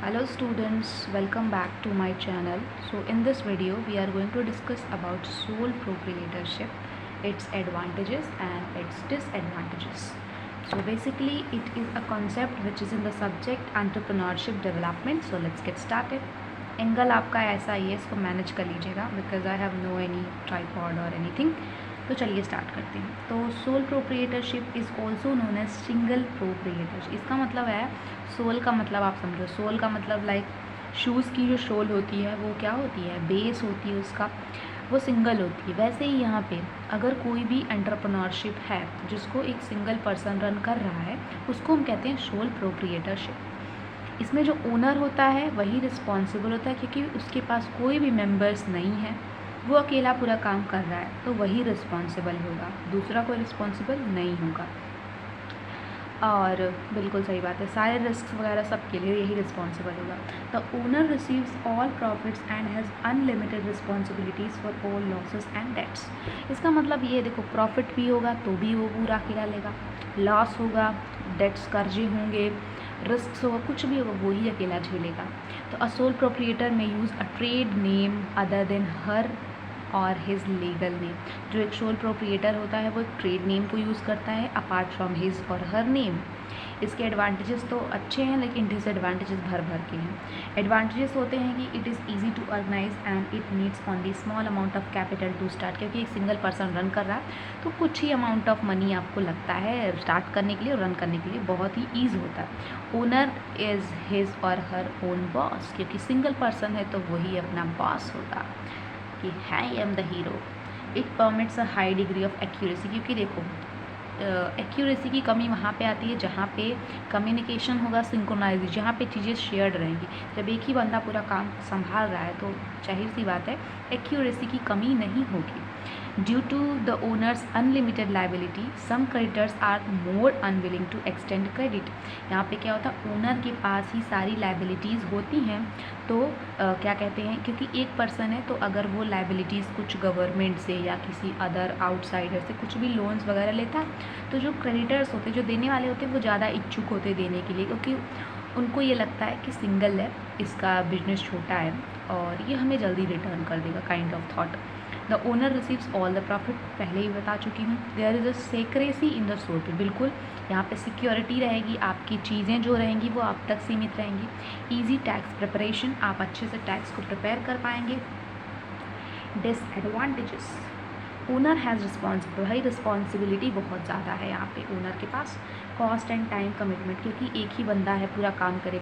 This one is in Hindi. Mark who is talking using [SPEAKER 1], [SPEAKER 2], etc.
[SPEAKER 1] Hello students, welcome back to my channel. So in this video we are going to discuss about sole proprietorship, its advantages and its disadvantages. So basically it is a concept which is in the subject entrepreneurship development. So let's get started. Angle आपका ऐसा ही है, इसको मैनेज कर लीजिएगा because I have no any tripod और एनीथिंग. तो चलिए स्टार्ट करते हैं. तो sole proprietorship is also known as single proprietorship. इसका मतलब है, सोल का मतलब आप समझो, सोल का मतलब लाइक शूज़ की जो सोल होती है वो क्या होती है, बेस होती है उसका, वो सिंगल होती है. वैसे ही यहाँ पे अगर कोई भी एंटरप्रेन्योरशिप है जिसको एक सिंगल पर्सन रन कर रहा है उसको हम कहते हैं सोल प्रोप्रिएटरशिप. इसमें जो ओनर होता है वही रिस्पॉन्सिबल होता है क्योंकि उसके पास कोई भी मेंबर्स नहीं है, वो अकेला पूरा काम कर रहा है तो वही रिस्पॉन्सिबल होगा, दूसरा कोई रिस्पॉन्सिबल नहीं होगा. और बिल्कुल सही बात है, सारे रिस्क वगैरह सब के लिए यही रिस्पॉन्सिबल होगा. The owner receives all profits and has unlimited responsibilities for all losses and debts. इसका मतलब ये देखो, प्रॉफिट भी होगा तो भी वो पूरा अकेला लेगा, लॉस होगा, डेट्स कर्जे होंगे, रिस्क होगा, कुछ भी होगा वो ही अकेला झेलेगा. तो अ सोल प्रोप्रिएटर में use a trade name other than her और हिज लीगल नेम. जो एक सोल प्रोप्रिएटर होता है वो एक ट्रेड नेम को यूज़ करता है अपार्ट फ्रॉम हिज और हर नेम. इसके एडवांटेजेस तो अच्छे हैं लेकिन डिसएडवांटेजेस भर भर के हैं. एडवांटेजेस होते हैं कि it is easy to organise and it needs only small amount of capital to start. क्योंकि एक सिंगल पर्सन रन कर रहा है तो कुछ ही अमाउंट ऑफ मनी आपको लगता है स्टार्ट करने के लिए और रन करने के लिए, बहुत ही ईज होता है. ओनर इज़ हिज और हर ओन बॉस. क्योंकि सिंगल पर्सन है तो वही अपना बॉस होगा कि I am the hero. It permits a high degree of accuracy. क्योंकि देखो एक्यूरेसी की कमी वहाँ पे आती है जहाँ पे कम्युनिकेशन होगा, सिंक्रोनाइज, जहाँ पे चीज़ें शेयर्ड रहेंगी. जब एक ही बंदा पूरा काम संभाल रहा है तो जाहिर सी बात है एक्यूरेसी की कमी नहीं होगी. Due to the owner's unlimited liability some creditors are more unwilling to extend credit. यहाँ पे क्या होता है, ओनर के पास ही सारी लाइबिलिटीज़ होती हैं तो क्या कहते हैं, क्योंकि एक पर्सन है तो अगर वो लाइबिलिटीज़ कुछ गवर्नमेंट से या किसी अदर आउटसाइडर से कुछ भी लोन्स वगैरह लेता है तो जो क्रेडिटर्स होते हैं, जो देने वाले होते हैं, वो ज़्यादा इच्छुक होते हैं देने के लिए क्योंकि उनको ये लगता है कि सिंगल है, इसका बिजनेस छोटा है और ये हमें जल्दी रिटर्न कर देगा, kind of thought. The owner receives all the profit, पहले ही बता चुकी हूँ. There is a secrecy in the sole. बिल्कुल यहाँ पे सिक्योरिटी रहेगी, आपकी चीज़ें जो रहेंगी वो आप तक सीमित रहेंगी. ईजी टैक्स प्रिपरेशन, आप अच्छे से टैक्स को प्रिपेयर कर पाएंगे. Disadvantages, owner has responsible. भाई रिस्पॉन्सिबिलिटी बहुत ज़्यादा है यहाँ पे ओनर के पास. कॉस्ट एंड टाइम कमिटमेंट, क्योंकि एक ही बंदा है पूरा काम करे